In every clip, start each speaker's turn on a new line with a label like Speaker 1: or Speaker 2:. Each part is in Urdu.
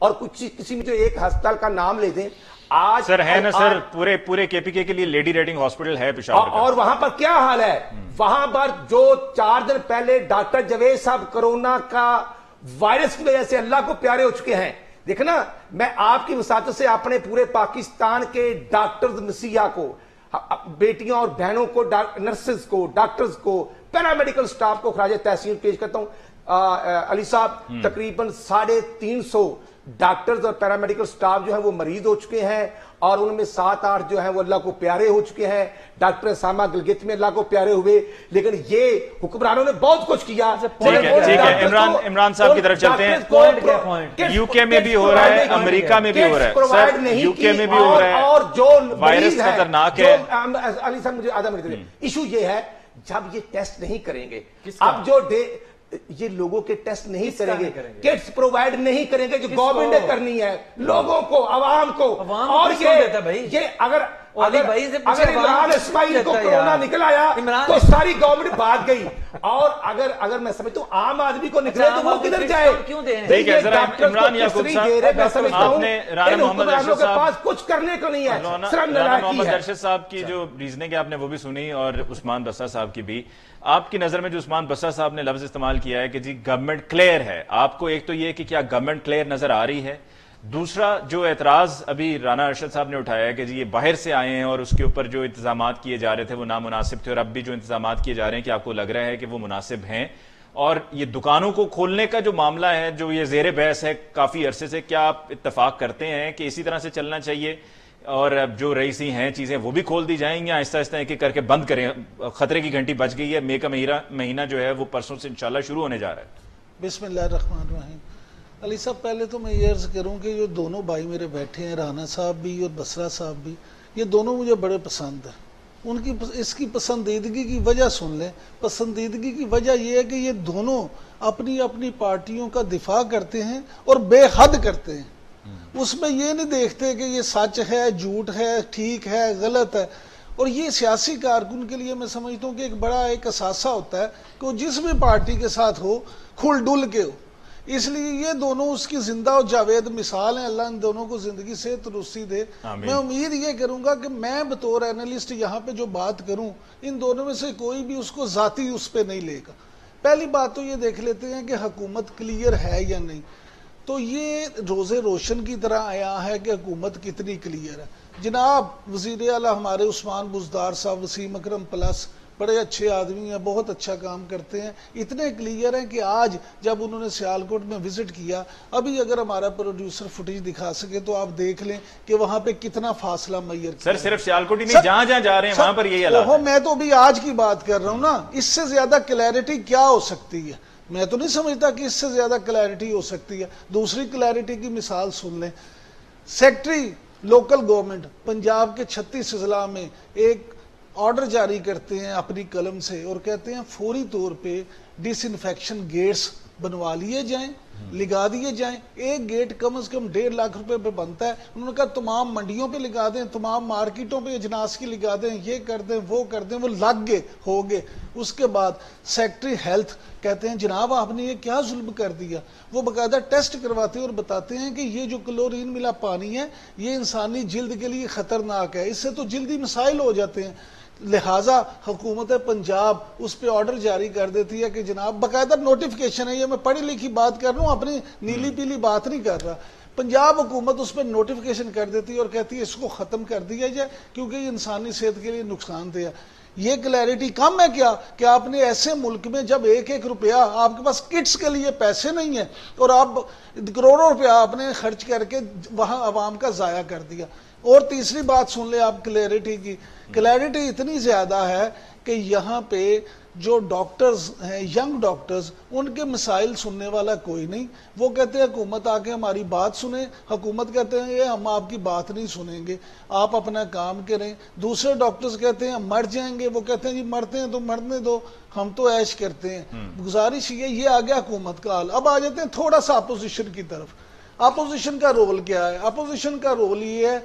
Speaker 1: اور کچھ کسی میں جو ایک ہسپتال کا نام لے دیں آج
Speaker 2: سر ہے نا سر پورے KPK کے لیے لیڈی ریڈنگ ہاسپٹل ہے پشاور کا.
Speaker 1: اور وہاں پر کیا حال ہے, وہاں پر جو 4 دن پہلے ڈاکٹر جاوید صاحب کرونا کا وائرس کی وجہ سے اللہ کو پیارے ہو چکے ہیں. دیکھنا میں آپ کی وساطت سے اپنے پورے پاکستان کے ڈاکٹرز مسیحا کو, بیٹیوں اور بہنوں کو, نرسز کو, ڈاکٹرز کو, پیرامیڈیکل سٹاف کو خراج تحسین پیش کرتا ہوں. علی صاحب تقریباً 350 ڈاکٹرز اور پیرامیڈیکل سٹاف جو ہیں وہ مریض ہو چکے ہیں, اور ان میں 7-8 جو ہیں وہ اللہ کو پیارے ہو چکے ہیں. ڈاکٹر اسامہ گلگت میں اللہ کو پیارے ہوئے, لیکن یہ حکمرانوں نے بہت کچھ کیا.
Speaker 2: ٹھیک ہے عمران صاحب کی طرف چلتے ہیں. UK میں بھی ہو رہا ہے, امریکہ میں بھی ہو رہا ہے سر, UK میں بھی ہو رہا ہے,
Speaker 1: اور جو
Speaker 2: وائرس خطرناک ہے.
Speaker 1: علی صاحب مجھے آدھا منٹ دیں. ایشو یہ ہے جب یہ ٹیسٹ نہیں کریں گے, اب جو یہ لوگوں کے ٹیسٹ نہیں کریں گے, کٹس پرووائیڈ نہیں کریں گے جو گورنمنٹ نے کرنی ہے لوگوں کو, عوام کو. اور یہ اگر عمران اسماعیل کو کرونا نکل آیا تو ساری گورنمنٹ بھاگ گئی, اور اگر میں سمجھتا ہوں عام آدمی کو نکلے تو وہ کدھر جائے.
Speaker 2: ٹھیک ہے ذرا عمران یعقوب صاحب, آپ نے رانا محمد ارشد صاحب
Speaker 1: کچھ کرنے کو نہیں ہے,
Speaker 2: رانا محمد ارشد صاحب کی جو ریزننگ آپ نے وہ بھی سنی, اور عثمان بسا صاحب کی بھی. آپ کی نظر میں جو عثمان بسا صاحب نے لفظ استعمال کیا ہے کہ جی گورنمنٹ کلیئر ہے, آپ کو ایک تو یہ کہ کیا گورنمنٹ کلیئر نظر آ رہی ہے؟ دوسرا جو اعتراض ابھی رانا ارشد صاحب نے اٹھایا ہے کہ جی یہ باہر سے آئے ہیں اور اس کے اوپر جو انتظامات کیے جا رہے تھے وہ نامناسب تھے, اور اب بھی جو انتظامات کیے جا رہے ہیں کہ آپ کو لگ رہا ہے کہ وہ مناسب ہیں, اور یہ دکانوں کو کھولنے کا جو معاملہ ہے جو یہ زیر بحث ہے کافی عرصے سے, کیا آپ اتفاق کرتے ہیں کہ اسی طرح سے چلنا چاہیے اور جو رئیسی ہیں چیزیں وہ بھی کھول دی جائیں, یا آہستہ آہستہ ایک ایک کر کے بند کریں؟ خطرے کی گھنٹی بج گئی ہے, مئی کا مہینہ جو ہے وہ پرسوں سے انشاءاللہ شروع ہونے جا رہا ہے.
Speaker 3: بسم اللہ الرحمن الرحیم. علی صاحب پہلے تو میں یہ عرض کروں کہ جو دونوں بھائی میرے بیٹھے ہیں, رانا صاحب بھی اور بسرا صاحب بھی, یہ دونوں مجھے بڑے پسند ہیں. ان کی اس کی پسندیدگی کی وجہ سن لیں. پسندیدگی کی وجہ یہ ہے کہ یہ دونوں اپنی اپنی پارٹیوں کا دفاع کرتے ہیں اور بے حد کرتے ہیں. اس میں یہ نہیں دیکھتے کہ یہ سچ ہے, جھوٹ ہے, ٹھیک ہے, غلط ہے. اور یہ سیاسی کارکن کے لیے میں سمجھتا ہوں کہ ایک بڑا ایک اثاثہ ہوتا ہے کہ وہ جس بھی پارٹی کے ساتھ ہو کھل ڈل کے ہو. اس لیے یہ دونوں اس کی زندہ اور جاوید مثال ہیں. اللہ ان دونوں کو زندگی سے تندرستی دے. میں امید یہ کروں گا کہ میں بطور اینالسٹ یہاں پہ جو بات کروں, ان دونوں میں سے کوئی بھی اس کو ذاتی اس پہ نہیں لے گا. پہلی بات تو یہ دیکھ لیتے ہیں کہ حکومت کلیئر ہے یا نہیں. تو یہ روزے روشن کی طرح آیا ہے کہ حکومت کتنی کلیئر ہے. جناب وزیر اعلیٰ ہمارے عثمان بزدار صاحب, وسیم اکرم پلس, بڑے اچھے آدمی ہیں, بہت اچھا کام کرتے ہیں, اتنے کلیئر ہیں کہ آج جب انہوں نے سیالکوٹ میں وزٹ کیا, ابھی اگر ہمارا پروڈیوسر فوٹیج دکھا سکے تو آپ دیکھ لیں کہ وہاں پہ کتنا فاصلہ میئر کیا.
Speaker 2: سر صرف سیالکوٹ ہی نہیں, جہاں جہاں جا رہے ہیں وہاں پر یہی حالات.
Speaker 3: میں تو ابھی آج کی بات کر رہا ہوں نا, اس سے زیادہ کلیئرٹی کیا ہو سکتی ہے؟ میں تو نہیں سمجھتا کہ اس سے زیادہ کلیئرٹی ہو سکتی ہے. دوسری کلیئرٹی کی مثال سن لیں. سیکٹری لوکل گورنمنٹ پنجاب کے 36 اضلاع میں ایک آرڈر جاری کرتے ہیں اپنی قلم سے اور کہتے ہیں فوری طور پہ ڈس انفیکشن گیٹس بنوا لیے جائیں, لگا دیے جائیں. ایک گیٹ کم از کم 1.5 لاکھ روپے پہ بنتا ہے. انہوں نے کہا تمام منڈیوں پہ لگا دیں, تمام مارکیٹوں پہ اجناس کی لگا دیں, یہ کر دیں, وہ کر دیں. وہ لگ گئے, ہو گئے. اس کے بعد سیکٹری ہیلتھ کہتے ہیں جناب آپ نے یہ کیا ظلم کر دیا. وہ باقاعدہ ٹیسٹ کرواتے ہیں اور بتاتے ہیں کہ یہ جو کلورین ملا پانی ہے یہ انسانی جلد کے لیے خطرناک ہے, اس سے تو جلدی مسائل ہو جاتے ہیں. لہٰذا حکومت پنجاب اس پہ آرڈر جاری کر دیتی ہے کہ جناب باقاعدہ نوٹیفیکیشن ہے, یہ میں پڑھی لکھی بات کر رہا ہوں, اپنی نیلی پیلی بات نہیں کر رہا. پنجاب حکومت اس پہ نوٹیفیکیشن کر دیتی ہے اور کہتی ہے اس کو ختم کر دیا جائے کیونکہ یہ انسانی صحت کے لیے نقصان دہ ہے. یہ کلیئرٹی کم ہے کیا کہ آپ نے ایسے ملک میں جب 1-1 روپیہ آپ کے پاس کٹس کے لیے پیسے نہیں ہیں اور آپ کروڑوں روپیہ آپ نے خرچ کر کے وہاں عوام کا ضائع کر دیا. اور تیسری بات سن لیں آپ کلیئرٹی کی. کلیئرٹی اتنی زیادہ ہے کہ یہاں پہ جو ڈاکٹرز ہیں, ینگ ڈاکٹرز, ان کے مسائل سننے والا کوئی نہیں. وہ کہتے ہیں حکومت آ کے ہماری بات سنیں. حکومت کہتے ہیں یہ ہم آپ کی بات نہیں سنیں گے, آپ اپنا کام کریں. دوسرے ڈاکٹرز کہتے ہیں ہم مر جائیں گے. وہ کہتے ہیں جی مرتے ہیں تو مرنے دو, ہم تو عیش کرتے ہیں. گزارش یہ آ گیا حکومت کا حال. اب آ جاتے ہیں تھوڑا سا اپوزیشن کی طرف. اپوزیشن کا رول کیا ہے؟ اپوزیشن کا رول یہ ہے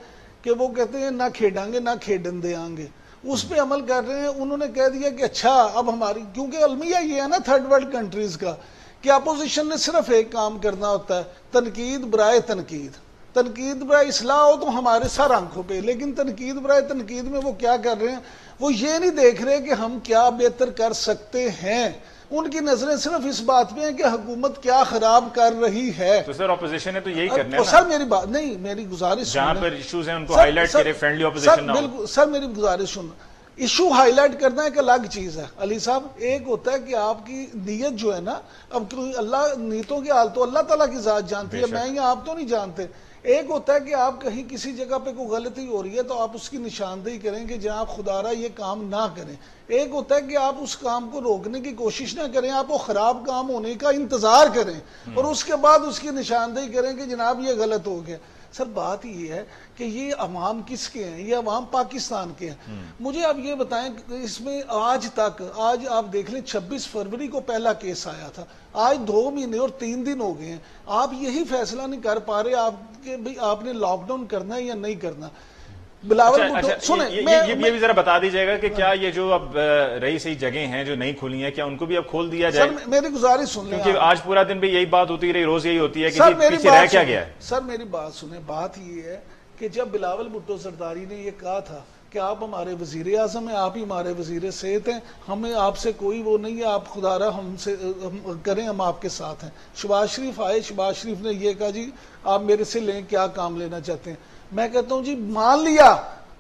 Speaker 3: کہ وہ کہتے ہیں نہ کھیڑیں گے نہ کھیڑن دیاں گے. اس پہ عمل کر رہے ہیں. انہوں نے کہہ دیا کہ اچھا اب ہماری, کیونکہ المیہ یہ ہے نا تھرڈ ورلڈ کنٹریز کا کہ اپوزیشن نے صرف ایک کام کرنا ہوتا ہے، تنقید برائے تنقید، تنقید برائے اصلاح ہو تو ہمارے سر آنکھوں پہ، لیکن تنقید برائے تنقید میں وہ کیا کر رہے ہیں، وہ یہ نہیں دیکھ رہے کہ ہم کیا بہتر کر سکتے ہیں، ان کی نظریں صرف اس بات پہ ہیں کہ حکومت کیا خراب کر رہی ہے۔
Speaker 2: تو سر اپوزیشن نے تو یہی کرنا ہے نا؟
Speaker 3: سر میری بات نہیں، میری گزارش
Speaker 2: جہاں پر ایشوز ہیں ان کو ہائی لائٹ کرے، فرینڈلی اپوزیشن نہ ہو۔
Speaker 3: بالکل سر، میری گزارش سننا، ایشو ہائی لائٹ کرنا ایک الگ چیز ہے علی صاحب، ایک ہوتا ہے کہ آپ کی نیت جو ہے نا، اب اللہ نیتوں کی حال تو اللہ تعالیٰ کی ذات جانتی ہے، میں یا آپ تو نہیں جانتے۔ ایک ہوتا ہے کہ آپ کہیں کسی جگہ پہ کوئی غلطی ہو رہی ہے تو آپ اس کی نشاندہی کریں کہ جہاں آپ خدا رہا یہ کام نہ کریں، ایک ہوتا ہے کہ آپ اس کام کو روکنے کی کوشش نہ کریں، آپ وہ خراب کام ہونے کا انتظار کریں اور اس کے بعد اس کی نشاندہی کریں کہ جناب یہ غلط ہو گیا۔ سر بات یہ ہے کہ یہ عوام کس کے ہیں، یہ عوام پاکستان کے ہیں۔ مجھے آپ یہ بتائیں کہ اس میں آج تک، آج آپ دیکھ لیں 26 فروری کو پہلا کیس آیا تھا، آج 2 مہینے اور 3 دن ہو گئے ہیں، آپ یہی فیصلہ نہیں کر پا رہے آپ نے لاک ڈاؤن کرنا ہے یا نہیں کرنا۔ بلاول بھٹو سنیں،
Speaker 2: یہ بھی ذرا بتا دیجیے گا کہ کیا یہ جو اب رہی صحیح جگہیں ہیں جو نہیں کھولی ہیں، کیا ان کو بھی اب کھول دیا جائے؟
Speaker 3: سر میری گزارش سن لیں،
Speaker 2: کیونکہ آج پورا دن بھی یہی بات ہوتی رہی، روز یہی ہوتی ہے کہ پیچھے رہ کیا گیا ہے۔
Speaker 3: سر میری بات سنیں، بات یہ ہے کہ جب بلاول بھٹو زرداری نے یہ کہا تھا کہ آپ ہمارے وزیر اعظم ہیں، آپ ہی ہمارے وزیر صحت ہیں، ہمیں آپ سے کوئی وہ نہیں ہے، آپ خدا رہا ہم سے کریں، ہم آپ کے ساتھ ہیں۔ شہباز شریف آئے، شہباز شریف نے یہ کہا جی آپ میرے سے لیں، کیا کام لینا چاہتے ہیں؟ میں کہتا ہوں جی مان لیا،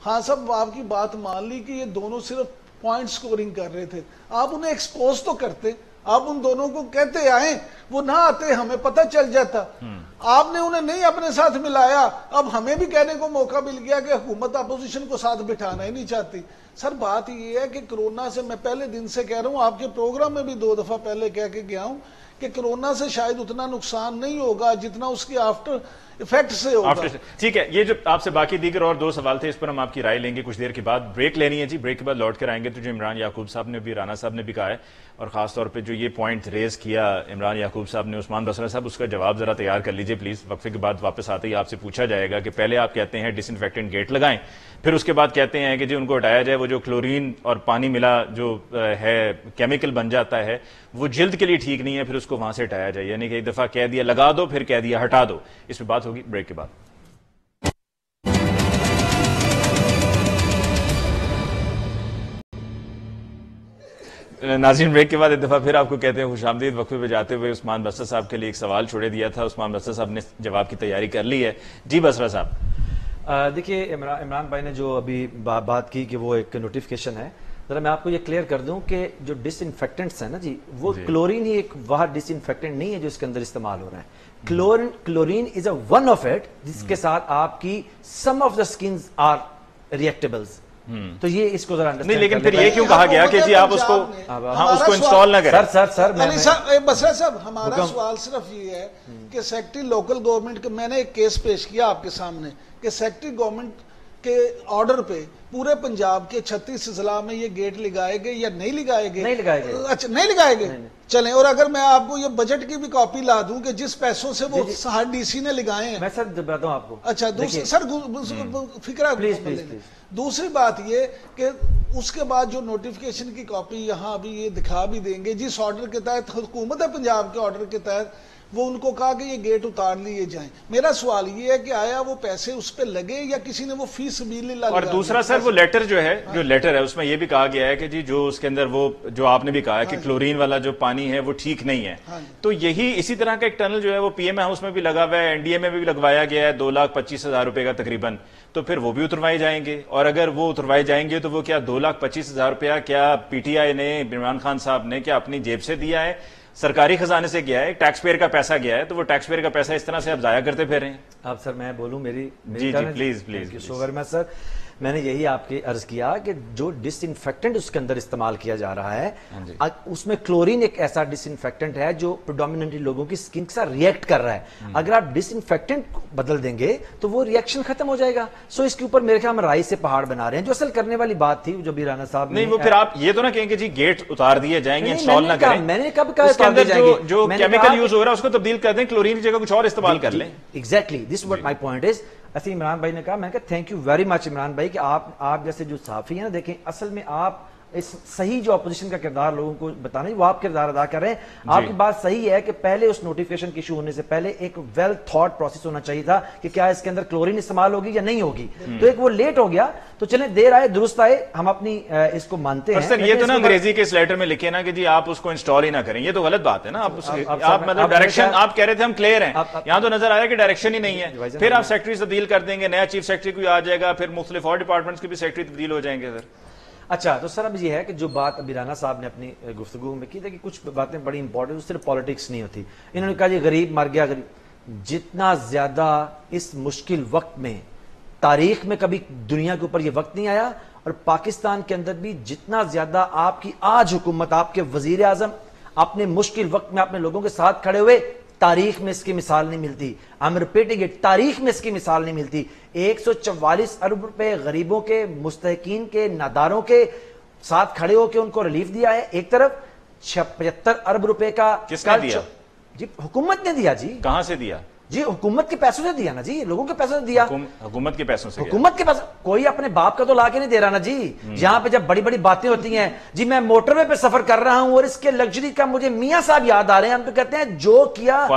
Speaker 3: ہاں سب آپ کی بات مان لی کہ یہ دونوں صرف پوائنٹ سکورنگ کر رہے تھے، آپ انہیں ایکسپوز تو کرتے، آپ ان دونوں کو کہتے آئیں، وہ نہ آتے ہمیں پتہ چل جاتا، آپ نے انہیں نہیں اپنے ساتھ ملایا، اب ہمیں بھی کہنے کو موقع مل گیا کہ حکومت اپوزیشن کو ساتھ بٹھانا ہی نہیں چاہتی۔ سر بات یہ ہے کہ کرونا سے میں پہلے دن سے کہہ رہا ہوں، آپ کے پروگرام میں بھی 2 دفعہ پہلے کہہ کے گیا ہوں کہ کرونا سے شاید اتنا نقصان نہیں ہوگا جتنا اس کی آفٹر ایفیکٹ سے ہوگا۔
Speaker 2: ٹھیک ہے، یہ جو آپ سے باقی دیگر اور 2 سوال تھے اس پر ہم آپ کی رائے لیں گے کچھ دیر کے بعد، بریک لینی ہے جی، بریک کے بعد لوٹ کر آئیں گے۔ تو جو عمران یعقوب صاحب نے بھی، رانا صاحب نے بھی کہا ہے، اور خاص طور پہ جو یہ پوائنٹ ریز کیا عمران یعقوب صاحب نے، عثمان بصرہ صاحب اس کا جواب ذرا تیار کر لیجئے پلیز، وقفے کے بعد واپس آتے ہی آپ سے پوچھا جائے گا کہ پہلے آپ کہتے ہیں ڈس انفیکٹنٹ گیٹ لگائیں، پھر اس کے بعد کہتے ہیں کہ جی ان کو ہٹایا جائے، وہ جو کلورین اور پانی ملا جو ہے کیمیکل بن جاتا ہے وہ جلد کے لیے ٹھیک نہیں ہے، پھر اس کو وہاں سے ہٹایا جائے، یعنی کہ ایک دفعہ کہہ دیا لگا دو، پھر کہہ دیا ہٹا دو۔ اس پہ بات ہوگی بریک کے بعد۔ ناظرین بریک کے بعد ایک دفعہ پھر آپ کو کہتے ہیں خوش آمدید۔ وقفے پہ جاتے ہوئے عثمان بصرہ صاحب کے لیے ایک سوال چھوڑے دیا تھا، عثمان بصرہ صاحب نے جواب کی تیاری کر لی ہے۔ جی بصرہ صاحب۔
Speaker 4: دیکھیے عمران بھائی نے جو ابھی بات کی کہ وہ ایک نوٹیفیکیشن ہے، ذرا میں آپ کو یہ کلیئر کر دوں کہ جو ڈس انفیکٹنٹس ہیں نا جی، وہ کلورین ہی ایک واحد ڈس انفیکٹنٹ نہیں ہے جو اس کے اندر استعمال ہو رہا ہے۔ Chlorine is a one of it جس کے ساتھ آپ کی سم آف دا سکنز آر ریئیکٹیبلز، تو یہ اس کو ذرا
Speaker 2: نہیں، لیکن پھر یہ کیوں کہا گیا کہ جی آپ اس کو انسٹال نہ کریں؟
Speaker 4: سر
Speaker 3: بصرہ صاحب ہمارا سوال صرف یہ ہے کہ سیکٹری لوکل گورنمنٹ کا، میں نے ایک کیس پیش کیا آپ کے سامنے کہ سیکٹری گورنمنٹ کے آرڈر پہ پورے پنجاب کے 36 اضلاع میں یہ گیٹ لگائے گئے یا نہیں لگائے گئے؟
Speaker 4: نہیں لگائے گئے۔
Speaker 3: اچھا نہیں لگائے گئے، چلیں، اور اگر میں آپ کو یہ بجٹ کی بھی کاپی لا دوں کہ جس پیسوں سے وہ ہر ڈی سی نے لگائے ہیں،
Speaker 4: میں سر بتاتا ہوں آپ کو۔
Speaker 3: اچھا سر فکرہ دوسری بات یہ کہ اس کے بعد جو نوٹیفیکیشن کی کاپی یہاں ابھی یہ دکھا بھی دیں گے، جس آرڈر کے تحت حکومت پنجاب کے آرڈر کے تحت وہ ان کو کہا کہ یہ گیٹ اتار لیے جائیں۔ میرا سوال یہ ہے کہ آیا وہ پیسے اس پہ لگے یا کسی نے وہ فی سبیل اللہ لگا؟
Speaker 2: اور دوسرا سر وہ لیٹر جو ہے، جو لیٹر ہے اس میں یہ بھی کہا گیا ہے کہ جی جو اس کے اندر وہ جو آپ نے بھی کہا ہے کہ کلورین والا جو پانی ہے وہ ٹھیک نہیں ہے، تو یہی اسی طرح کا ایک ٹنل جو ہے وہ پی ایم ہاؤس میں بھی لگا ہوا ہے، این ڈی اے میں بھی لگوایا گیا ہے 2,25,000 روپے کا تقریباً، تو پھر وہ بھی اتروائے جائیں گے، اور اگر وہ اتروائے جائیں گے تو وہ کیا 2,25,000 روپیہ کیا پی ٹی آئی نے، عمران خان صاحب نے کیا اپنی جیب سے دیا ہے، سرکاری خزانے سے گیا ہے، ٹیکس پیئر کا پیسہ گیا ہے، تو وہ ٹیکس پیئر کا پیسہ اس طرح سے آپ ضائع کرتے پھر رہے ہیں؟
Speaker 4: آپ سر میں بولوں میری
Speaker 2: جی پلیز
Speaker 4: سر، میں نے یہی آپ کی عرض کیا کہ جو ڈس انفیکٹنٹ اس کے اندر استعمال کیا جا رہا ہے اس میں کلورین ایک ایسا ڈس انفیکٹنٹ ہے جو پریڈومیننٹلی لوگوں کی سکن کے ساتھ ریئیکٹ کر رہا ہے، اگر آپ ڈس انفیکٹنٹ بدل دیں گے تو وہ ریئیکشن ختم ہو جائے گا۔ سو اس کے اوپر میرے خیال میں رائی سے پہاڑ بنا رہے ہیں، جو اصل کرنے والی بات تھی جو بھی رانا صاحب
Speaker 2: نہیں، وہ پھر آپ یہ تو نہ کہیں کہ جی گیٹ اتار دیے جائیں گے، انسٹال نہ کریں،
Speaker 4: میں نے کب کہا
Speaker 2: اس کے اندر جو کیمیکل یوز ہو رہا ہے اس کو تبدیل کر دیں، کلورین کی جگہ کچھ اور استعمال کر لیں۔
Speaker 4: Exactly this what my point is. ایسے عمران بھائی نے کہا، میں نے کہا thank you very much Imran بھائی کہ آپ جیسے جو صحافی ہیں نا، دیکھیں اصل میں آپ اس صحیح جو اپوزیشن کا کردار لوگوں کو بتانا ہے وہ آپ کردار ادا کر رہے ہیں. آپ کی بات صحیح ہے کہ پہلے اس نوٹیفیکیشن کی ایشو ہونے سے پہلے ایک ویل تھاٹ پروسیس ہونا چاہیے تھا کہ کیا اس کے اندر کلورین استعمال ہوگی یا نہیں ہوگی. تو ایک وہ لیٹ ہو گیا, تو چلیں دیر آئے درست آئے, ہم اپنی اس کو مانتے ہیں.
Speaker 2: سر یہ تو نا انگریزی کے اس لیٹر میں لکھے نا کہ جی آپ اس کو انسٹال ہی نہ کریں, یہ تو غلط بات ہے نا. آپ مطلب ڈائریکشن آپ کہہ رہے تھے ہم کلیئر ہیں, یہاں تو نظر آیا کہ ڈائریکشن ہی نہیں ہے. پھر آپ سیکٹری تبدیل کر دیں گے, نیا چیف سیکٹری کوئی آ جائے گا, پھر مختلف اور ڈپارٹمنٹس کے بھی سیکٹری تبدیل ہو جائیں گے. سر
Speaker 4: اچھا, تو سر اب یہ ہے کہ جو بات ابھی رانا صاحب نے اپنی گفتگو میں کی تھی کہ کچھ باتیں بڑی امپورٹنٹ, صرف پالیٹکس نہیں ہوتی. انہوں نے کہا جی غریب مر گیا, غریب. جتنا زیادہ اس مشکل وقت میں تاریخ میں کبھی دنیا کے اوپر یہ وقت نہیں آیا, اور پاکستان کے اندر بھی جتنا زیادہ آپ کی آج حکومت, آپ کے وزیر اعظم اپنے مشکل وقت میں اپنے لوگوں کے ساتھ کھڑے ہوئے, تاریخ میں اس کی مثال نہیں ملتی. I'm repeating it, تاریخ میں اس کی مثال نہیں ملتی. 144 ارب روپے غریبوں کے, مستحقین کے, ناداروں کے ساتھ کھڑے ہو کے ان کو ریلیف دیا ہے. ایک طرف 75 ارب روپے کا
Speaker 2: کس نے دیا؟
Speaker 4: جی حکومت نے دیا. جی
Speaker 2: کہاں سے دیا؟
Speaker 4: جی حکومت کے پیسوں سے دیا نا جی, لوگوں کے پیسوں سے دیا.
Speaker 2: حکومت کے پیسوں سے؟
Speaker 4: حکومت کے پیسوں, کوئی اپنے باپ کا تو لا کے نہیں دے رہا نا جی. یہاں پہ جب بڑی بڑی باتیں ہوتی ہیں جی میں موٹر وے پہ سفر کر رہا ہوں اور اس کے لگژری کا مجھے میاں صاحب یاد آ رہے ہیں, ہم تو کہتے ہیں جو کیا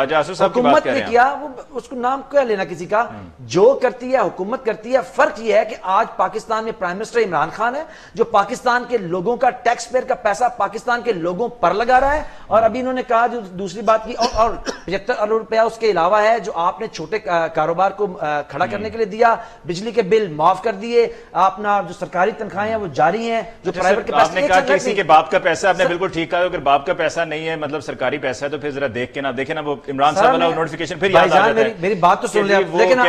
Speaker 4: حکومت نے کیا, وہ اس کو نام کیا لینا کسی کا, جو کرتی ہے حکومت کرتی ہے. فرق یہ ہے کہ آج پاکستان میں پرائم منسٹر عمران خان ہے جو پاکستان کے لوگوں کا ٹیکس پیئر کا پیسہ پاکستان کے لوگوں پر لگا رہا ہے. اور ابھی انہوں نے کہا جو دوسری بات کی, اور 75 ارب روپیہ اس کے علاوہ ہے جو آپ نے چھوٹے کاروبار کو کھڑا کرنے کے لیے دیا, بجلی کے بل معاف کر دیے, اپنا جو سرکاری تنخواہیں ہیں وہ جاری ہیں, جو پرائیویٹ کے
Speaker 2: آپ نے کہا کہ کسی کے باپ کا پیسہ, آپ نے بالکل ٹھیک کہا, اگر باپ کا پیسہ نہیں ہے مطلب سرکاری پیسہ ہے تو پھر ذرا دیکھ کے نا دیکھیں نا, وہ عمران صاحب والا نوٹیفیکیشن پھر یاد آ جاتا ہے.
Speaker 4: میری بات تو سن لیں, لیکن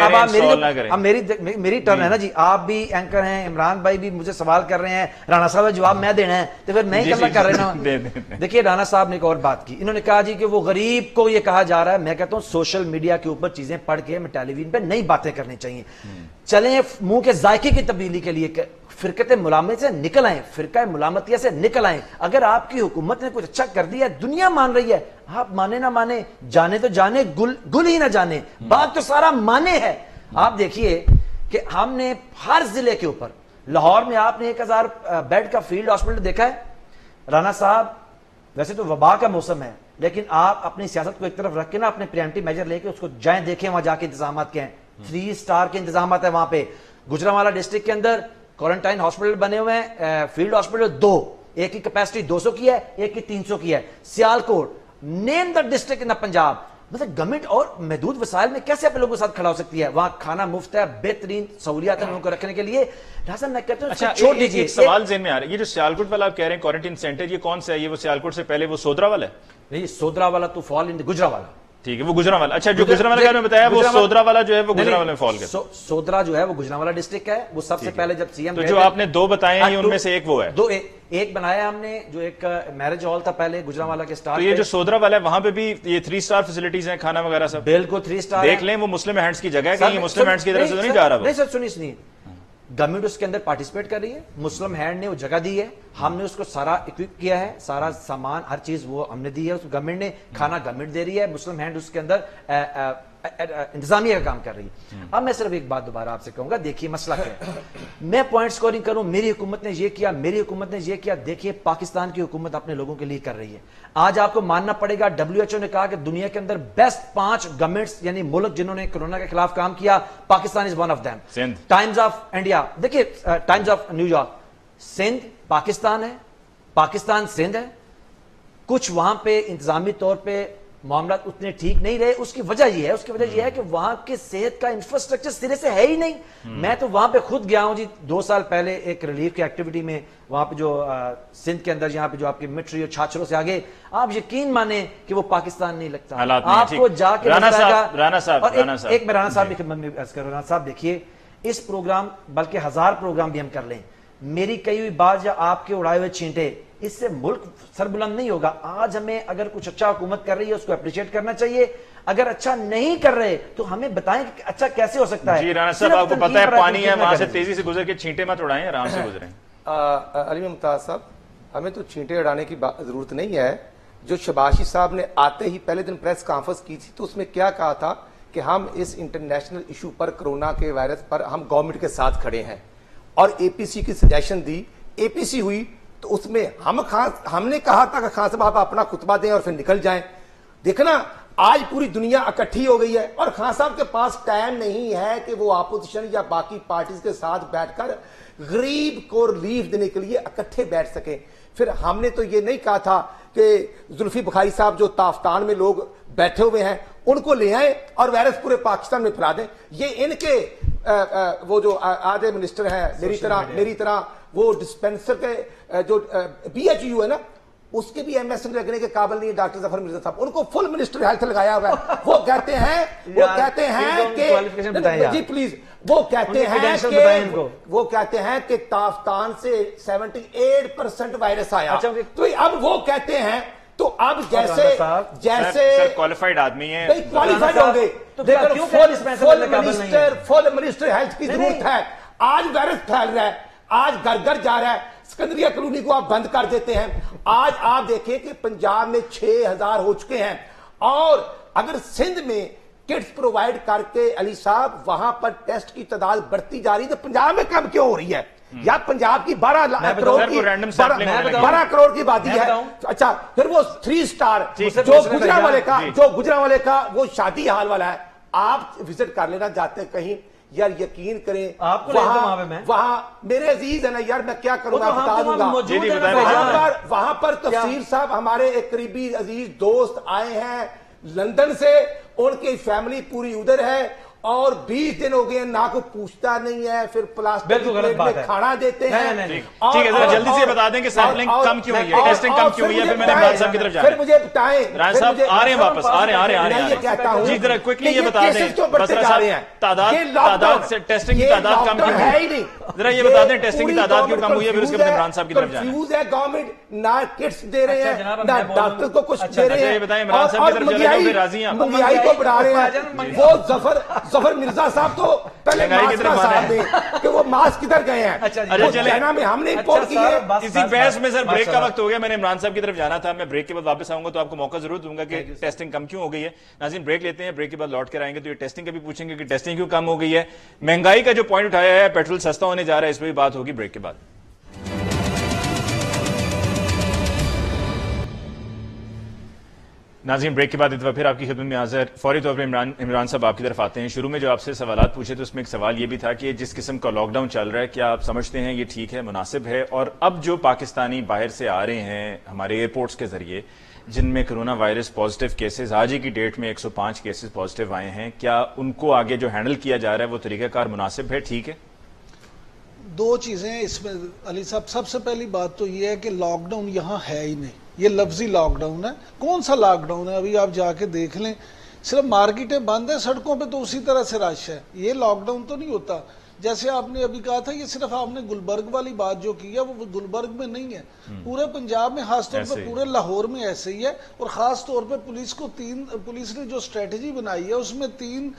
Speaker 4: اب میری ٹرن ہے نا جی, آپ بھی اینکر ہیں, عمران بھائی بھی مجھے سوال کر رہے ہیں, رانا صاحب کا جواب میں دینا ہے, تو پھر میں ہی کر رہے نا. دیکھیے رانا صاحب نے ایک اور بات کی, انہوں نے کہا جی کہ وہ غریب کو یہ کہا جا رہا ہے. میں کہتا ہوں سوشل میڈیا کے اوپر چیزیں پڑھ کے میں ٹیلی ویژن پہ نئی باتیں کرنی چاہیے. چلیں منہ کے ذائقے کی تبدیلی کے لیے فرقت ملامت سے نکل آئیں, فرقہ ملامتیہ سے نکل آئیں. اگر آپ کی حکومت نے کچھ اچھا کر دیا ہے, دنیا مان رہی ہے, آپ مانے نہ مانے, جانے تو جانے, گل ہی نہ جانے, بات تو سارا مانے ہے. آپ دیکھیے کہ ہم نے ہر ضلع کے اوپر, لاہور میں آپ نے 1000 بیڈ کا فیلڈ ہاسپٹل دیکھا ہے. رانا صاحب ویسے تو وبا کا موسم ہے, لیکن آپ اپنی سیاست کو ایک طرف رکھ کے نا اپنے پریمپٹیو میجر لے کے اس کو جائیں دیکھیں, وہاں جا کے انتظامات کیا ہیں. 3 اسٹار کے انتظامات ہیں وہاں پہ. گجرانوالہ ڈسٹرکٹ کے اندر کوارنٹائن ہاسپٹل بنے ہوئے ہیں, فیلڈ ہاسپٹل 2, ایک کی کیپیسٹی 200 کی ہے, ایک کی 300 کی ہے. سیالکوٹ, نیم دا ڈسٹرکٹ ان پنجاب. مطلب گورنمنٹ اور محدود وسائل میں کیسے اپنے لوگوں کے ساتھ کھڑا ہو سکتی ہے. وہاں کھانا مفت ہے, بہترین سہولیات ہیں لوگوں کو رکھنے کے لیے. لہٰذا میں کہتا ہوں چھوڑ دیجیے.
Speaker 2: ایک سوال ذہن میں آ رہا ہے, یہ جو سیالکوٹ والا آپ کہہ رہے ہیں کوارنٹائن سینٹر, یہ کون سا ہے؟ یہ وہ سیالکوٹ سے پہلے وہ سودرا والا ہے؟
Speaker 4: نہیں, سودرا والا تو فال ان گجرانوالہ.
Speaker 2: ٹھیک ہے, وہ گجرانوالہ. اچھا, جو گجرانوالہ کا میں بتایا وہ سودرا والا جو ہے وہ گجرانوالہ میں فال کرتا ہے.
Speaker 4: سودرا جو ہے وہ گجرانوالہ ڈسٹرکٹ ہے. وہ سب سے پہلے جب سی ایم,
Speaker 2: تو جو آپ نے 2 بتائے ہیں ان میں سے ایک وہ ہے.
Speaker 4: 2 ایک بنایا ہم نے, جو ایک میرج ہال تھا پہلے گجرانوالہ کے سٹار.
Speaker 2: تو یہ جو سودرا والا ہے وہاں پہ بھی یہ 3 اسٹار فیسلٹیز ہیں, کھانا وغیرہ سب
Speaker 4: بالکل 3 اسٹار.
Speaker 2: دیکھ لیں, وہ مسلم ہینڈز کی جگہ ہے, کہیں مسلم ہینڈز کی طرف سے تو نہیں جا رہا.
Speaker 4: نہیں سر سنیے, گورنمنٹ اس کے اندر پارٹیسپیٹ کر رہی ہے, مسلم ہینڈ نے وہ جگہ دی ہے, ہم نے اس کو سارا اکوپ کیا ہے, سارا سامان ہر چیز وہ ہم نے دی ہے, اس کو گورنمنٹ نے, کھانا گورنمنٹ دے رہی ہے, مسلم ہینڈ اس کے اندر انتظامیہ کا کام کر رہی ہے. اب میں صرف ایک بات دوبارہ آپ سے کہوں گا, دیکھیے مسئلہ کیا ہے. میں پوائنٹ سکورنگ کروں, میری حکومت نے یہ کیا, میری حکومت نے یہ کیا. دیکھیے پاکستان کی حکومت اپنے لوگوں کے لیے کر رہی ہے. آج آپ کو ماننا پڑے گا, WHO نے کہا کہ دنیا کے اندر بیسٹ 5 گورنمنٹس یعنی ملک جنہوں نے کورونا کے خلاف کام کیا, Pakistan is one of them. Times of India, دیکھیے Times of New York, Sindh Pakistan ہے, پاکستان سندھ ہے. کچھ وہاں پہ انتظامی طور پہ معاملات اتنے ٹھیک نہیں رہے. اس کی وجہ یہ ہے, اس کی وجہ یہ ہے کہ وہاں کے صحت کا انفراسٹرکچر سرے سے ہے ہی نہیں. میں تو وہاں پہ خود گیا ہوں جی 2 سال پہلے ایک ریلیف کی ایکٹیویٹی میں, وہاں پہ جو سندھ کے اندر یہاں پہ جو آپ کی مٹری اور چھاچروں سے آگے, آپ یقین مانیں کہ وہ پاکستان نہیں لگتا. آپ کو جا کے
Speaker 2: رانا صاحب
Speaker 4: ایک میں رانا صاحب دیکھیے, اس پروگرام بلکہ 1000 پروگرام بھی ہم کر لیں, میری کئی ہوئی بات یا آپ کے اڑائے ہوئے چینٹے, اس سے ملک سربلند نہیں ہوگا. آج ہمیں اگر کچھ اچھا حکومت کر رہی ہے اس کو اپریشیٹ کرنا چاہیے, اگر اچھا نہیں کر رہے تو ہمیں بتائیں کہ اچھا کیسے ہو سکتا ہے.
Speaker 2: جی رانا صاحب, آپ کو پتا ہے پانی ہے, وہاں سے تیزی سے گزر کے چھینٹے مت اڑائیں, آرام سے گزریں.
Speaker 1: علی ممتاز صاحب, ہمیں تو چھینٹے اڑانے کی ضرورت نہیں ہے. جو شباشی صاحب نے آتے ہی پہلے دن پریس کانفرنس کی تھی تو اس میں کیا کہا تھا کہ ہم اس انٹرنیشنل ایشو پر, کرونا کے وائرس پر ہم گورنمنٹ کے ساتھ کھڑے ہیں, اور APC کی سجیشن دی, APC ہوئی تو اس میں ہم نے کہا تھا کہ خان صاحب آپ اپنا خطبہ دیں اور پھر نکل جائیں. دیکھنا آج پوری دنیا اکٹھی ہو گئی ہے اور خان صاحب کے پاس ٹائم نہیں ہے کہ وہ اپوزیشن یا باقی پارٹیز کے ساتھ بیٹھ کر غریب کو ریلیف دینے کے لیے اکٹھے بیٹھ سکیں. پھر ہم نے تو یہ نہیں کہا تھا کہ زلفی بخاری صاحب جو تافتان میں لوگ بیٹھے ہوئے ہیں ان کو لے آئیں اور وائرس پورے پاکستان میں پھیلا دیں. یہ ان کے وہ جو آدھے منسٹر ہیں میری طرح وہ ڈسپینسر کے جو بی ایچ یو ہے نا اس کے بھی ایم ایس این لگنے کے قابل نہیں ہے ڈاکٹر ظفر مرزا صاحب. ان کو فل منسٹر ہیلتھ لگایا ہوا ہے. وہ کہتے ہیں کہ جی پلیز وہ کہتے ہیں کہ تافتان سے 78% وائرس آیا. تو اب وہ کہتے ہیں تو اب جیسے
Speaker 2: کوالیفائڈ آدمی ہیں
Speaker 1: کوالیفائڈ ہوں گے فل منسٹر ہیلتھ کی ضرورت ہے. آج وائرس پھیل رہا ہے, آج گھر گھر جا رہا ہے. سکندریہ کالونی کو آپ بند کر دیتے ہیں. آج آپ دیکھیں کہ پنجاب میں 6000 ہو چکے ہیں اور اگر سندھ میں کٹس پرووائڈ کر کے علی صاحب وہاں پر ٹیسٹ کی تعداد بڑھتی جا رہی ہے تو پنجاب میں کم کیوں ہو رہی ہے؟ یا پنجاب کی 12 کروڑ کی آبادی ہے. اچھا پھر وہ 3 سٹار جو گجرانوالے کا وہ شادی حال والا ہے, آپ وزٹ کر لینا جاتے ہیں کہیں یار یقین کریں وہاں میرے عزیز ہے نا یار میں کیا کروں گا بتا دوں گا. وہاں پر تفسیر صاحب ہمارے ایک قریبی عزیز دوست آئے ہیں لندن سے, ان کی فیملی پوری ادھر ہے اور 20 دن ہو گئے نہ کوئی پوچھتا نہیں ہے. پھر پلاسٹک میں کھانا دیتے ہیں.
Speaker 2: ٹھیک ہے جلدی سے بتا دیں کہ سیمپلنگ کم کیوں ہوئی ہے, ٹیسٹنگ کم کیوں ہوئی ہے. پھر میں نے عمران صاحب کی طرف جانا ہے.
Speaker 1: پھر مجھے بتائیں
Speaker 2: عمران صاحب آ رہے ہیں واپس آ رہے ہیں جی ذرا کوئکلی یہ بتا دیں تعداد سے ٹیسٹنگ کی تعداد کم کیوں ہوئی, ذرا یہ بتا دیں ٹیسٹنگ کی تعداد کیوں کم ہوئی ہے. پھر اس کے بعد عمران صاحب کی طرف جانا ہے.
Speaker 1: کنفیوز ہے گورنمنٹ نہ کٹس دے رہے ہیں نہ ڈاکٹر کو کچھ دے رہے ہیں.
Speaker 2: یہ بتائیں عمران صاحب کی طرف جانے کو راضی ہیں
Speaker 1: مہنگائی کو بڑھا رہے ہیں. وہ ظفر مرزا صاحب تو پہلے ماسک کا ساتھ دیں کہ وہ ماسک کدھر گئے ہیں. چائنا میں ہم نے امپورٹ کی ہے.
Speaker 2: اسی بحث میں سر بریک کا وقت ہو گیا, میں نے عمران صاحب کی طرف جانا تھا. میں بریک کے بعد واپس آؤں گا تو آپ کو موقع ضرور دوں گا کہ ٹیسٹنگ کم کیوں ہو گئی ہے. ناظرین بریک لیتے ہیں, بریک کے بعد لوٹ کر آئیں گے تو یہ ٹیسٹنگ کا بھی پوچھیں گے کہ ٹیسٹنگ کیوں کم ہو گئی ہے. مہنگائی کا جو پوائنٹ اٹھایا ہے, پیٹرول سستا ہونے جا رہا ہے, اس پہ بھی بات ہوگی بریک کے بعد. ناظرین بریک کے بعد اتفاق پھر آپ کی خدمت میں حاضر. فوری طور پر عمران صاحب آپ کی طرف آتے ہیں. شروع میں جو آپ سے سوالات پوچھے تو اس میں ایک سوال یہ بھی تھا کہ جس قسم کا لاک ڈاؤن چل رہا ہے کیا آپ سمجھتے ہیں یہ ٹھیک ہے, مناسب ہے؟ اور اب جو پاکستانی باہر سے آ رہے ہیں ہمارے ایئرپورٹس کے ذریعے جن میں کرونا وائرس پازیٹیو کیسز آج ہی کی ڈیٹ میں 105 کیسز پازیٹیو آئے ہیں, کیا ان کو آگے جو ہینڈل کیا جا رہا ہے وہ طریقہ کار مناسب ہے, ٹھیک ہے؟
Speaker 3: دو چیزیں اس میں علی صاحب. سب سے پہلی بات تو یہ ہے کہ لاک ڈاؤن یہاں ہے ہی نہیں. یہ لفظی لاک ڈاؤن ہے. کون سا لاک ڈاؤن ہے؟ ابھی آپ جا کے دیکھ لیں, صرف مارکیٹیں بند ہیں, سڑکوں پہ تو اسی طرح سے رش ہے. یہ لاک ڈاؤن تو نہیں ہوتا. جیسے آپ نے ابھی کہا تھا یہ صرف آپ نے گلبرگ والی بات جو کی ہے وہ گلبرگ میں نہیں ہے, پورے پنجاب میں, خاص طور پہ پورے لاہور میں ایسے ہی ہے. اور خاص طور پہ پولیس نے جو اسٹریٹجی بنائی ہے اس میں 3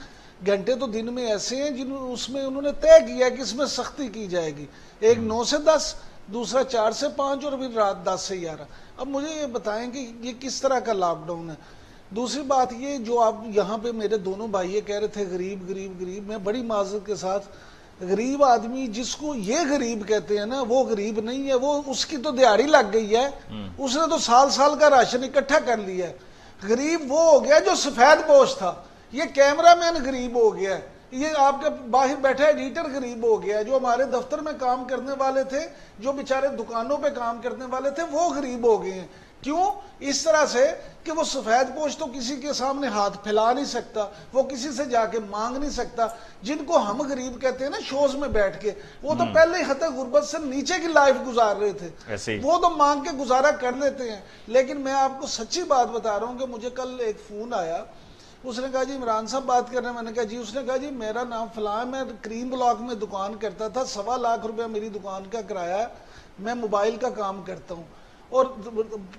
Speaker 3: گھنٹے تو دن میں ایسے ہیں اس میں انہوں نے طے کیا ہے کہ اس میں سختی کی جائے گی. ایک 9 سے 10, دوسرا 4 سے 5 اور پھر رات 10 سے 11. اب مجھے یہ بتائیں کہ یہ کس طرح کا لاک ڈاؤن ہے. دوسری بات یہ جو آپ یہاں پہ میرے دونوں بھائی یہ کہہ رہے تھے غریب غریب غریب, میں بڑی معذرت کے ساتھ غریب آدمی جس کو یہ غریب کہتے ہیں نا وہ غریب نہیں ہے. وہ اس کی تو دیہڑی لگ گئی ہے, اس نے تو سال کا راشن اکٹھا کر لیا ہے. غریب وہ ہو گیا جو سفید پوش تھا, یہ کیمرہ مین غریب ہو گیا ہے, یہ آپ کے باہر بیٹھے ایڈیٹر غریب ہو گیا ہے, جو ہمارے دفتر میں کام کرنے والے تھے, جو بیچارے دکانوں پہ کام کرنے والے تھے وہ غریب ہو گئے ہیں. کیوں؟ اس طرح سے کہ وہ سفید پوش تو کسی کے سامنے ہاتھ پھیلا نہیں سکتا, وہ کسی سے جا کے مانگ نہیں سکتا. جن کو ہم غریب کہتے ہیں نا شوز میں بیٹھ کے, وہ تو پہلے ہی خطۂ غربت سے نیچے کی لائف گزار رہے تھے, وہ تو مانگ کے گزارا کر لیتے ہیں. لیکن میں آپ کو سچی بات بتا رہا ہوں کہ مجھے کل ایک فون آیا, اس نے کہا جی عمران صاحب بات کر رہے ہیں. میں نے کہا جی. اس نے کہا جی میرا نام فلاں, میں کریم بلاک میں دکان کرتا تھا, 1.25 لاکھ روپے میری دکان کا کرایہ, میں موبائل کا کام کرتا ہوں اور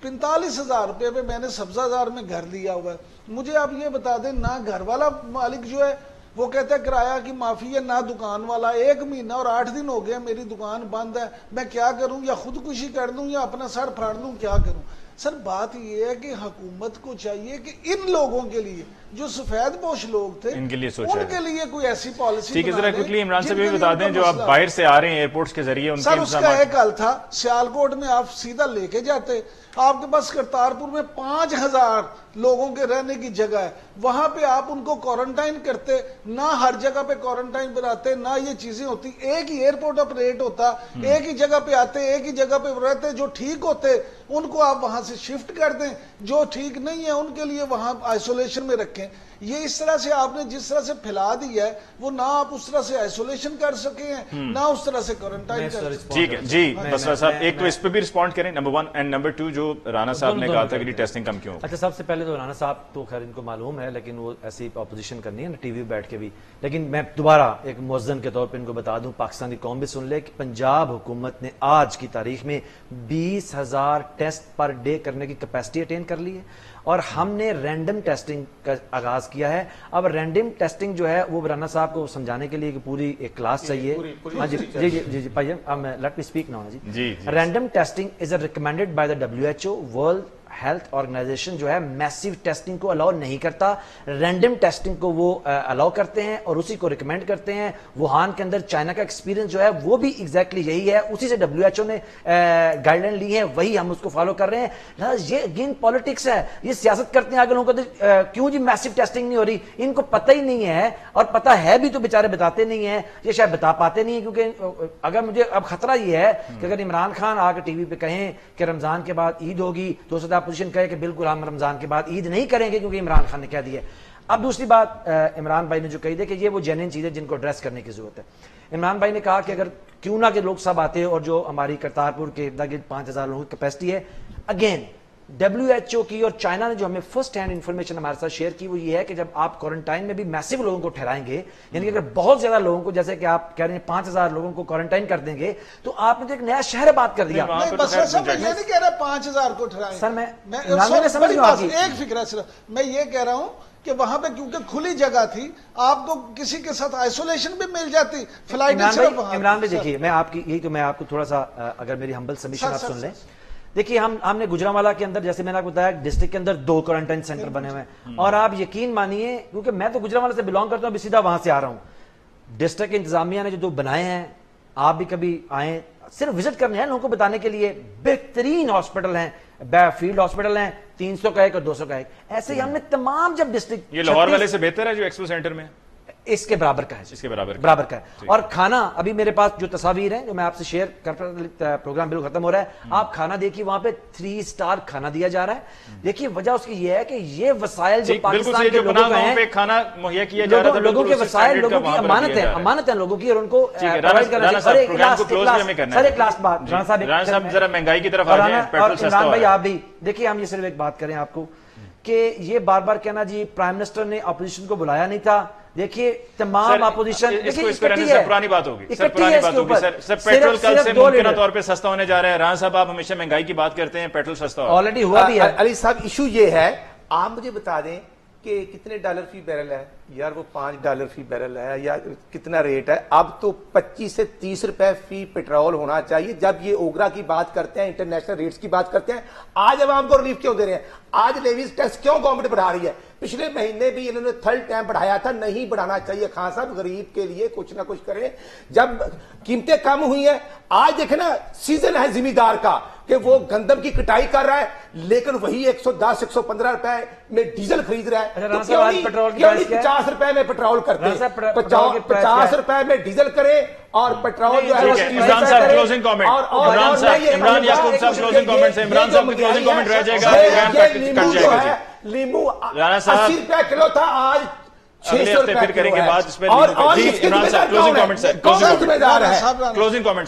Speaker 3: 45,000 روپے پہ میں نے سبزہ میں گھر لیا ہوا ہے. مجھے آپ یہ بتا دیں, نہ گھر والا مالک جو ہے وہ کہتا ہے کرایہ کی معافی ہے, نہ دکان والا. 1 مہینہ اور 8 دن ہو گیا میری دکان بند ہے, میں کیا کروں؟ یا خودکشی کر دوں یا اپنا سر پھاڑ دوں, کیا کروں؟ سر بات یہ ہے کہ حکومت کو چاہیے کہ ان لوگوں کے لیے جو سفید پوش لوگ تھے
Speaker 2: ان کے لیے سوچا
Speaker 3: ان کے لیے کوئی ایسی پالیسی
Speaker 2: ٹھیک ہے. ذرا کوئکلی عمران صاحب یہ بتا دیں جو آپ باہر سے آ رہے ہیں ایئرپورٹس کے ذریعے ان کے
Speaker 3: سر اس کا ایک حل تھا, سیالکوٹ میں آپ سیدھا لے کے جاتے, آپ کے پاس کرتارپور میں 5000 لوگوں کے رہنے کی جگہ ہے, وہاں پہ آپ ان کو کوارنٹائن کرتے, نہ ہر جگہ پہ کوارنٹائن بناتے, نہ یہ چیزیں ہوتی, ایک ہی ایئرپورٹ آپریٹ ہوتا, ایک ہی جگہ پہ آتے, ایک ہی جگہ پہ رہتے, جو ٹھیک ہوتے ان کو آپ وہاں سے شفٹ کر دیں, جو ٹھیک نہیں ہے ان کے لیے وہاں آئسولیشن میں رکھیں. یہ اس طرح سے آپ نے جس طرح سے پھیلا دیا ہے وہ نہ آپ اس طرح سے آئسولیشن کر سکے ہیں نہ اس طرح سے کوارنٹائن کر سکے.
Speaker 2: ٹھیک ہے جی بسرا صاحب, ایک تو اس پہ بھی رسپونڈ کریں نمبر 1 اینڈ نمبر 2 جو رانا صاحب نے کہا تھا کہ ٹیسٹنگ کم کیوں.
Speaker 4: اچھا سب سے پہلے تو رانا صاحب تو خیر ان کو معلوم ہے, لیکن وہ ایسی اپوزیشن کرنی ہے نا ٹی وی بیٹھ کے بھی, لیکن میں دوبارہ ایک مؤذن کے طور پہ ان کو بتا دوں, پاکستانی قوم بھی سن لے کہ پنجاب حکومت نے آج کی تاریخ میں 20,000 ٹیسٹ پر ڈے کرنے کی کیپیسٹی اٹین کر لی ہے, اور ہم نے رینڈم ٹیسٹنگ کا آغاز کیا ہے. اب رینڈم ٹیسٹنگ جو ہے وہ رانا صاحب کو سمجھانے کے لیے کہ پوری ایک کلاس چاہیے. ہاں جی جی جی جی بھائی لیٹ می اسپیک ناؤ جی. Random testing is recommended by the WHO, World Health Organization جو ہے میسیو ٹیسٹنگ کو الاؤ نہیں کرتا, رینڈم ٹیسٹنگ کو وہ الاؤ کرتے ہیں اور اسی کو ریکمینڈ کرتے ہیں. ووہان کے اندر چائنا کا ایکسپیرینس جو ہے وہ بھی ایگزیکٹلی یہی ہے, اسی سے WHO نے گائیڈ لائن لی ہے, وہی ہم اس کو فالو کر رہے ہیں. یہ اگین پالیٹکس ہے, یہ سیاست کرتے ہیں آگے لوگوں کو کیوں جی میسیو ٹیسٹنگ نہیں ہو رہی, ان کو پتہ ہی نہیں ہے, اور پتہ ہے بھی تو بیچارے بتاتے نہیں ہیں, یہ شاید بتا پاتے نہیں ہیں, کیونکہ اگر مجھے اب خطرہ یہ ہے کہ اگر عمران خان آ کے ٹی وی پہ کہیں کہ رمضان کے بعد عید ہوگی تو اس اپوزیشن کہے کہ بالکل ہم رمضان کے بعد عید نہیں کریں گے کیونکہ عمران خان نے کہہ دیا. اب دوسری بات عمران بھائی نے جو کہی تھی کہ یہ وہ جینوئن چیزیں جن کو ایڈریس کرنے کی ضرورت ہے. عمران بھائی نے کہا کہ اگر کیوں نہ کہ لوگ سب آتے اور جو ہماری کرتارپور کے ارد گرد 5,000 لوگوں کی کیپیسٹی ہے, اگین WHO کی اور چائنا نے جو ہمیں فرسٹ ہینڈ انفارمیشن ہمارے ساتھ شیئر کی وہ یہ ہے کہ جب آپ کوارنٹائن میں بھی میسو لوگوں کو ٹھہرائیں گے, یعنی کہ اگر بہت زیادہ لوگوں کو, جیسے کہ آپ کہہ رہے ہیں 5,000 لوگوں کو کوارنٹائن کر دیں گے, تو آپ نے تو ایک نیا شہر بات کر دیا.
Speaker 3: نہیں بس صاحب میں یہ نہیں کہہ رہا 5,000 کو ٹھہرائیں.
Speaker 4: سر میں
Speaker 3: سمجھ رہا ہوں ایک فکر ہے صرف, میں یہ کہہ رہا ہوں کہ وہاں پہ کیونکہ کھلی جگہ تھی, آپ کو کسی کے ساتھ آئسولیشن بھی مل جاتی, فلائٹ صرف وہاں.
Speaker 4: عمران بھائی دیکھیے میں آپ کی یہی تو میں آپ کو تھوڑا سا اگر میری ہمبل سبمیشن آپ سن لیں. دیکھیے ہم نے گجرانوالہ کے اندر, جیسے میں نے آپ کو بتایا, ڈسٹرکٹ کے اندر 2 کوارنٹائن سینٹر بنے ہوئے ہیں, اور آپ یقین مانیے کیونکہ میں تو گجرانوالہ سے بلانگ کرتا ہوں, ابھی سیدھا وہاں سے آ رہا ہوں, ڈسٹرکٹ انتظامیہ نے جو بنائے ہیں, آپ بھی کبھی آئیں, صرف وزٹ کرنے ہیں لوگوں کو بتانے کے لیے, بہترین ہاسپٹل ہیں, فیلڈ ہاسپٹل ہیں, 300 کا ایک اور 200 کا ایک, ایسے ہی ہم نے تمام جب ڈسٹرکٹ,
Speaker 2: یہ لاہور والے سے بہتر ہے جو ایکسپو سینٹر میں
Speaker 4: اس کے برابر کا ہے,
Speaker 2: اس کے برابر
Speaker 4: کا ہے. اور کھانا ابھی میرے پاس جو تصاویر ہیں جو میں آپ سے شیئر کر پروگرام بالکل ختم ہو رہا ہے, آپ کھانا دیکھیے وہاں پہ 3 اسٹار کھانا دیا جا رہا ہے. دیکھیے وجہ اس کی یہ ہے کہ یہ وسائل جو پاکستان کے لوگوں کو ہیں,
Speaker 2: کھانا مہیا کیا جا رہا ہے,
Speaker 4: لوگوں کے وسائل, لوگوں کی امانت ہے لوگوں کی, اور ان کو پرووائڈ کرنا چاہیے. سر ایک لاسٹ بات
Speaker 2: رانا صاحب ذرا مہنگائی کی طرف آ جائیں, پیٹرول سستا
Speaker 4: عمران بھائی آپ بھی دیکھیے, ہم یہ صرف ایک بات کریں آپ کو کہ یہ بار بار کہنا جی پرائم منسٹر نے اپوزیشن کو بلایا نہیں تھا. دیکھیے تمام اپوزیشن
Speaker 2: پرانی بات ہوگی سر, پیٹرول کل سے ممکنہ طور پہ سستا ہونے جا رہا ہے. رانا صاحب آپ ہمیشہ مہنگائی کی بات کرتے ہیں, پیٹرول سستا ہو
Speaker 4: آلریڈی ہوا بھی ہے.
Speaker 1: علی صاحب ایشو یہ ہے, آپ مجھے بتا دیں کہ کتنے ڈالر فی بیرل ہے یار, وہ $5 فی بیرل ہے یا کتنا ریٹ ہے. اب تو 25 سے 30 روپے فی پیٹرول ہونا چاہیے. جب یہ اوگرا کی بات کرتے ہیں, انٹرنیشنل ریٹس کی بات کرتے ہیں, آج عوام کو ریلیف کیوں دے رہے ہیں؟ آج لیویز ٹیکس کیوں گورنمنٹ بڑھا رہی ہے؟ پچھلے مہینے بھی انہوں نے 3rd ٹائم بڑھایا تھا, نہیں بڑھانا چاہیے. خان صاحب غریب کے لیے کچھ نہ کچھ کریں. جب قیمتیں کم ہوئی ہیں, آج دیکھیں نا سیزن ہے زمیندار کا کہ وہ گندم کی کٹائی کر رہا ہے, لیکن وہی 110-115 روپے میں ڈیزل خرید رہا ہے. 50 روپے میں پیٹرول کرتے ہیں, 50 روپے میں ڈیزل کریں اور پیٹرول جو ہے
Speaker 2: عمران صاحب کلوزنگ کامنٹ, عمران یعقوب صاحب کلوزنگ کامنٹ سے, عمران صاحب کا کلوزنگ کامنٹ رہ جائے گا.
Speaker 1: لیمو 80 روپے کلو تھا, آج 600 روپے
Speaker 2: کریں گے بات اس پہ.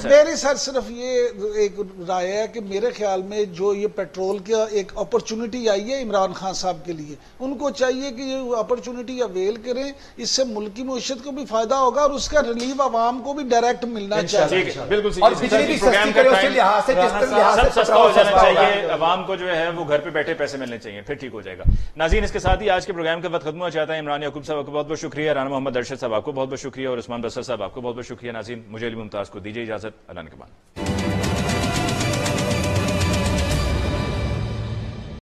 Speaker 3: میری سر صرف یہ ایک رائے ہے کہ میرے خیال میں جو یہ پیٹرول کا ایک اپرچونٹی آئی ہے عمران خان صاحب کے لیے, ان کو چاہیے کہ یہ اپرچونٹی اویل کریں, اس سے ملکی معیشت کو بھی فائدہ ہوگا اور اس کا ریلیف عوام کو بھی ڈائریکٹ ملنا چاہیے.
Speaker 2: بالکل,
Speaker 1: اور بجلی بھی سستی کرے, اس کے لحاظ سے
Speaker 2: سب سستا ہو جانا چاہیے, عوام کو جو ہے وہ گھر پہ بیٹھے پیسے ملنے چاہیے, پھر ٹھیک ہو جائے گا. ناظرین اس کے ساتھ ہی آج کے پروگرام کا وقت ختم ہو جاتا ہے. عمران یعقوب صاحب کو بہت بہت شکریہ, رانا محمد ارشد صاحب آپ کو بہت بہت شکریہ, اور عثمان بصر صاحب آپ کو بہت بہت شکریہ. ناظرین مجھے علی ممتاز کو دیجیے اجازت, اللہ نے کے بعد.